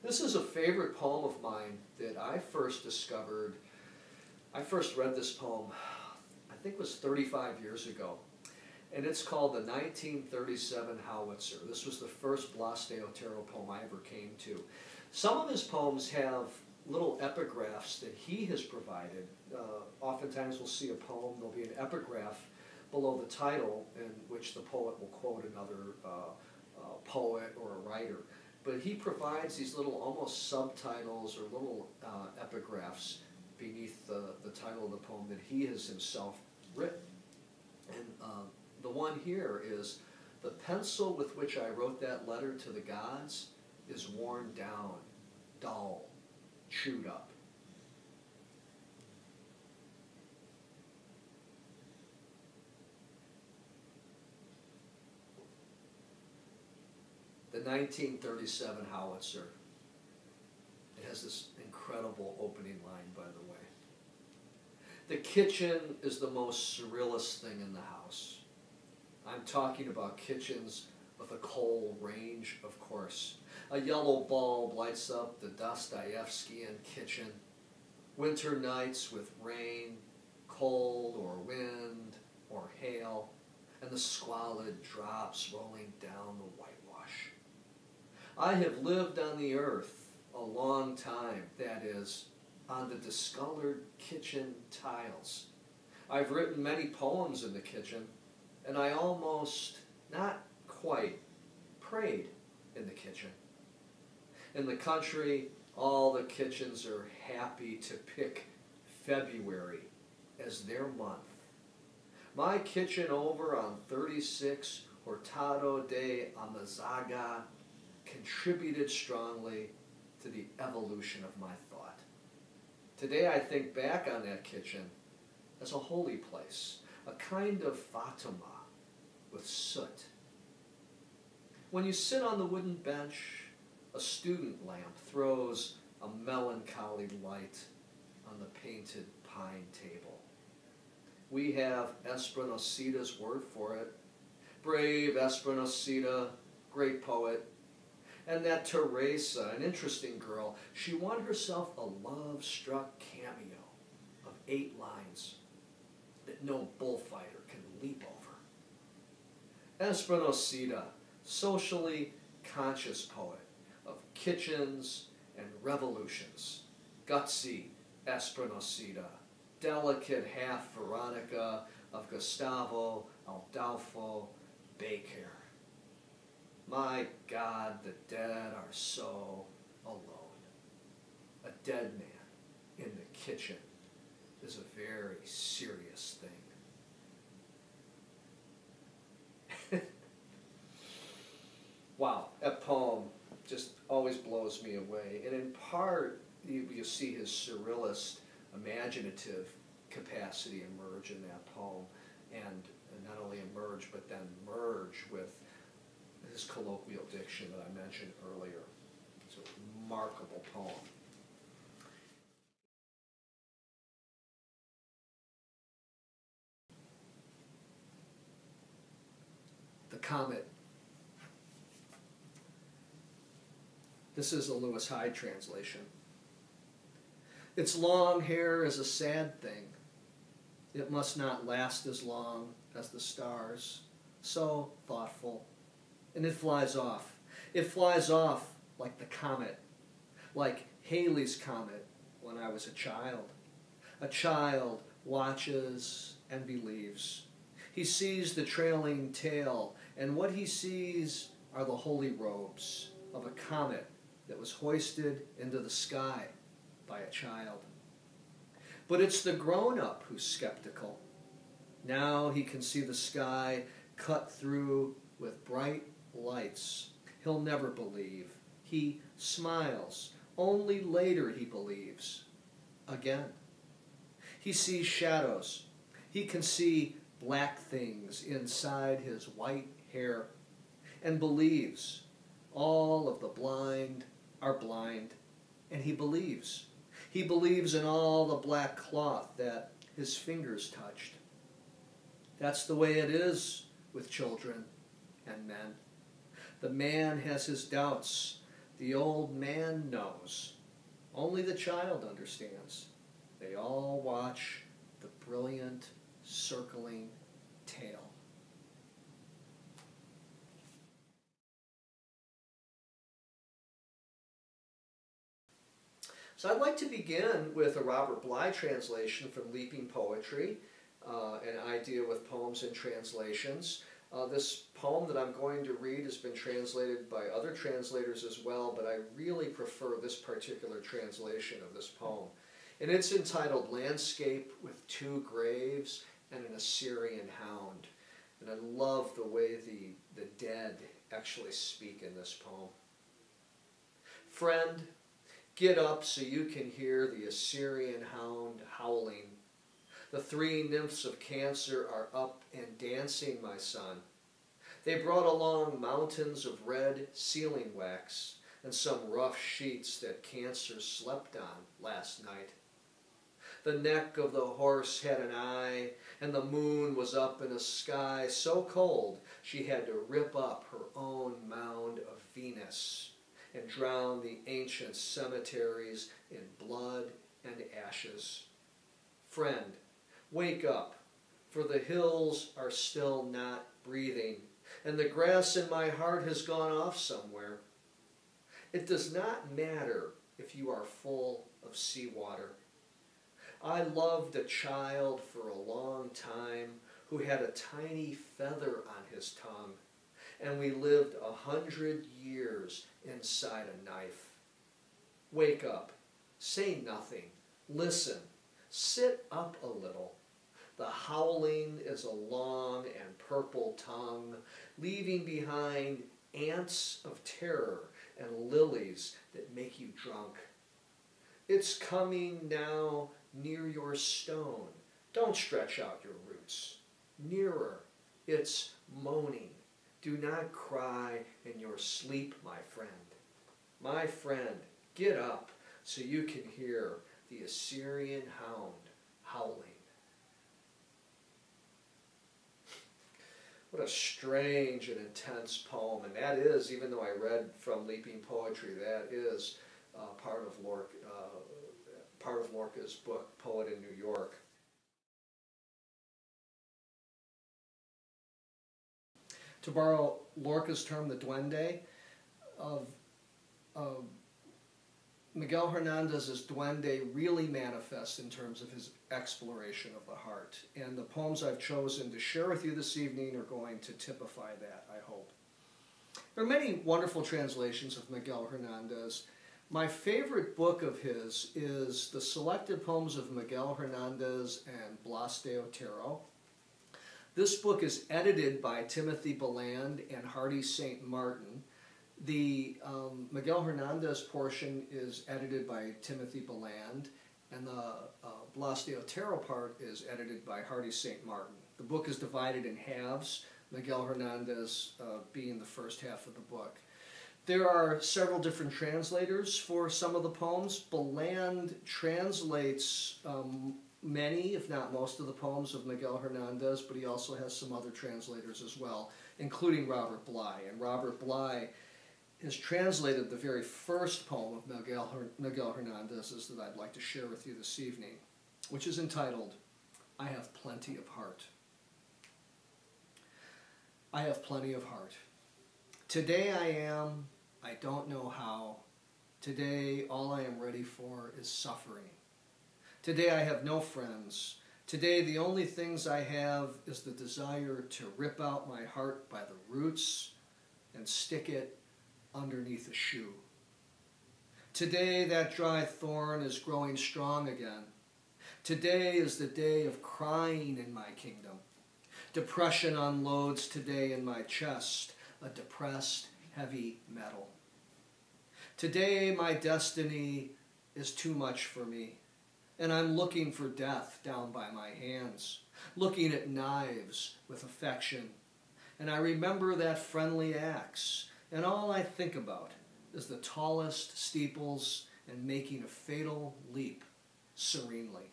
This is a favorite poem of mine that I first discovered. I first read this poem, I think it was 35 years ago. And it's called the 1937 Howitzer. This was the first Blas de Otero poem I ever came to. Some of his poems have little epigraphs that he has provided. Oftentimes we'll see a poem, there'll be an epigraph below the title in which the poet will quote another poet or a writer. But he provides these little almost subtitles or little epigraphs beneath the title of the poem that he has himself written. And the one here is, "The pencil with which I wrote that letter to the gods is worn down, dull, chewed up." The 1937 Howitzer. It has this incredible opening line, by the way. "The kitchen is the most surrealist thing in the house." I'm talking about kitchens with a coal range, of course. A yellow bulb lights up the Dostoevskian kitchen. Winter nights with rain, cold or wind or hail, and the squalid drops rolling down the whitewash. I have lived on the earth a long time, that is, on the discolored kitchen tiles. I've written many poems in the kitchen, and I almost, not quite, prayed in the kitchen. In the country, all the kitchens are happy to pick February as their month. My kitchen over on 36 Hurtado de Amazaga contributed strongly to the evolution of my thought. Today I think back on that kitchen as a holy place, a kind of Fatima with soot. When you sit on the wooden bench, a student lamp throws a melancholy light on the painted pine table. We have Espinosa's word for it. Brave Espinosa, great poet. And that Teresa, an interesting girl, she won herself a love-struck cameo of 8 lines that no bullfighter can leap over. Espinosa, socially conscious poet of kitchens and revolutions. Gutsy Espinosa, delicate half Veronica of Gustavo Adolfo Bécquer. My God, the dead are so alone. A dead man in the kitchen is a very serious thing. Wow, that poem just always blows me away. And in part, you see his surrealist, imaginative capacity emerge in that poem. And not only emerge, but then merge with his colloquial diction that I mentioned earlier. It's a remarkable poem. The Comet. This is a Lewis Hyde translation. Its long hair is a sad thing. It must not last as long as the stars. So thoughtful. And it flies off. It flies off like the comet, like Halley's Comet when I was a child. A child watches and believes. He sees the trailing tail, and what he sees are the holy robes of a comet that was hoisted into the sky by a child. But it's the grown-up who's skeptical. Now he can see the sky cut through with bright lights. He'll never believe. He smiles. Only later he believes. Again. He sees shadows. He can see black things inside his white hair and believes. All of the blind are blind, and he believes. He believes in all the black cloth that his fingers touched. That's the way it is with children and men. The man has his doubts. The old man knows. Only the child understands. They all watch the brilliant, circling tail. So I'd like to begin with a Robert Bly translation from Leaping Poetry, an idea with poems and translations. This poem that I'm going to read has been translated by other translators as well, but I really prefer this particular translation of this poem. And it's entitled Landscape with Two Graves and an Assyrian Hound. And I love the way the dead actually speak in this poem. Friend, get up so you can hear the Assyrian hound howling. The three nymphs of Cancer are up and dancing, my son. They brought along mountains of red sealing wax and some rough sheets that Cancer slept on last night. The neck of the horse had an eye, and the moon was up in a sky so cold she had to rip up her own mound of Venus and drown the ancient cemeteries in blood and ashes. Friend, wake up, for the hills are still not breathing, and the grass in my heart has gone off somewhere. It does not matter if you are full of seawater. I loved a child for a long time who had a tiny feather on his tongue, and we lived 100 years inside a knife. Wake up, say nothing, listen, sit up a little. The howling is a long and purple tongue, leaving behind ants of terror and lilies that make you drunk. It's coming now near your stone. Don't stretch out your roots. Nearer, it's moaning. Do not cry in your sleep, my friend. My friend, get up so you can hear the Assyrian hound howling. What a strange and intense poem, and that is, even though I read from Leaping Poetry, that is part of Lorca's book, Poet in New York. To borrow Lorca's term, the duende, of Miguel Hernández's duende really manifests in terms of his exploration of the heart. And the poems I've chosen to share with you this evening are going to typify that, I hope. There are many wonderful translations of Miguel Hernández. My favorite book of his is The Selected Poems of Miguel Hernández and Blas de Otero. This book is edited by Timothy Beland and Hardie St. Martin. The Miguel Hernández portion is edited by Timothy Beland, and the Blas de Otero part is edited by Hardie St. Martin. The book is divided in halves, Miguel Hernández being the first half of the book. There are several different translators for some of the poems. Beland translates many, if not most, of the poems of Miguel Hernández, but he also has some other translators as well, including Robert Bly. And Robert Bly has translated the very first poem of Miguel Hernández's that I'd like to share with you this evening, which is entitled, I Have Plenty of Heart. I have plenty of heart. Today I am, I don't know how. Today all I am ready for is suffering. Today I have no friends. Today the only things I have is the desire to rip out my heart by the roots and stick it underneath a shoe. Today that dry thorn is growing strong again. Today is the day of crying in my kingdom. Depression unloads today in my chest, a depressed, heavy metal. Today my destiny is too much for me, and I'm looking for death down by my hands, looking at knives with affection. And I remember that friendly axe, and all I think about is the tallest steeples and making a fatal leap serenely.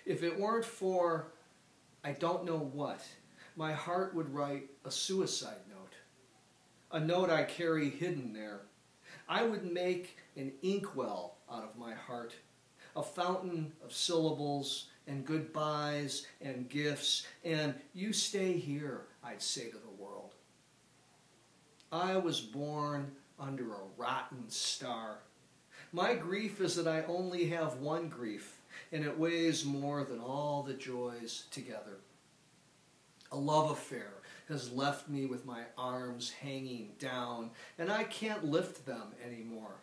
If it weren't for I don't know what, my heart would write a suicide note. a note I carry hidden there. I would make an inkwell out of my heart, a fountain of syllables and goodbyes and gifts, and you stay here, I'd say to the world. I was born under a rotten star. My grief is that I only have one grief, and it weighs more than all the joys together. A love affair has left me with my arms hanging down, and I can't lift them anymore.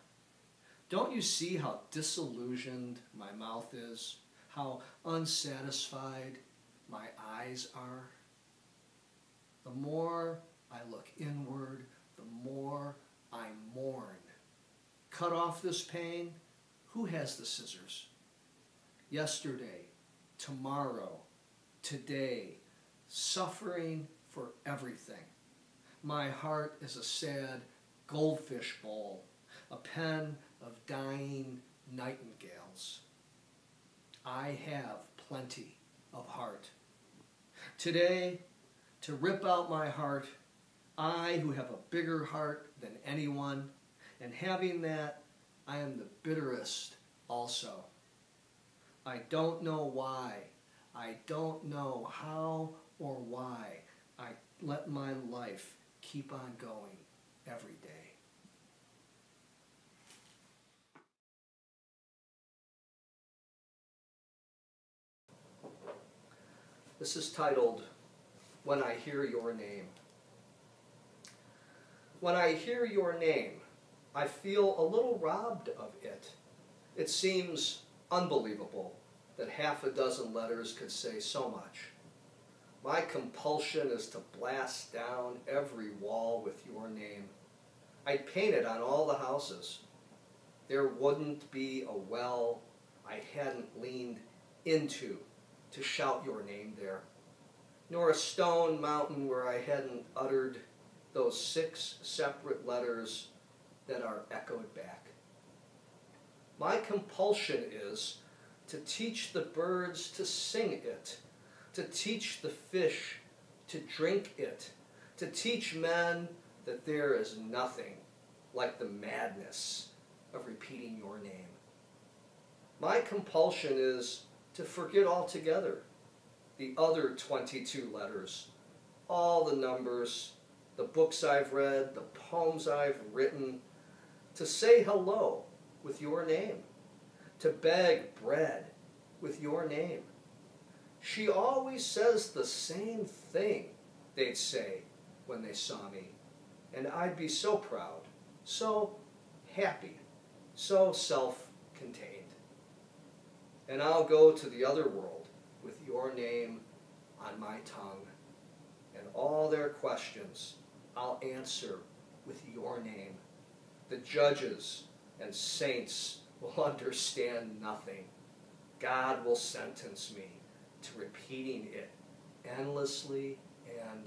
Don't you see how disillusioned my mouth is? How unsatisfied my eyes are? The more I look inward, the more I mourn. Cut off this pain? Who has the scissors? Yesterday, tomorrow, today, suffering for everything. My heart is a sad goldfish bowl, a pen of dying nightingales. I have plenty of heart. Today, to rip out my heart, I who have a bigger heart than anyone, and having that, I am the bitterest also. I don't know why, I don't know how or why I let my life keep on going every day. This is titled, When I Hear Your Name. When I hear your name, I feel a little robbed of it. It seems unbelievable that half a dozen letters could say so much. My compulsion is to blast down every wall with your name. I'd paint it on all the houses. There wouldn't be a well I hadn't leaned into to shout your name there, nor a stone mountain where I hadn't uttered those 6 separate letters that are echoed back. My compulsion is to teach the birds to sing it, to teach the fish to drink it, to teach men that there is nothing like the madness of repeating your name. My compulsion is to forget altogether the other 22 letters, all the numbers, the books I've read, the poems I've written, to say hello with your name, to beg bread with your name. She always says the same thing, they'd say when they saw me, and I'd be so proud, so happy, so self-contained. And I'll go to the other world with your name on my tongue, and all their questions I'll answer with your name. The judges and saints will understand nothing. God will sentence me to repeating it endlessly and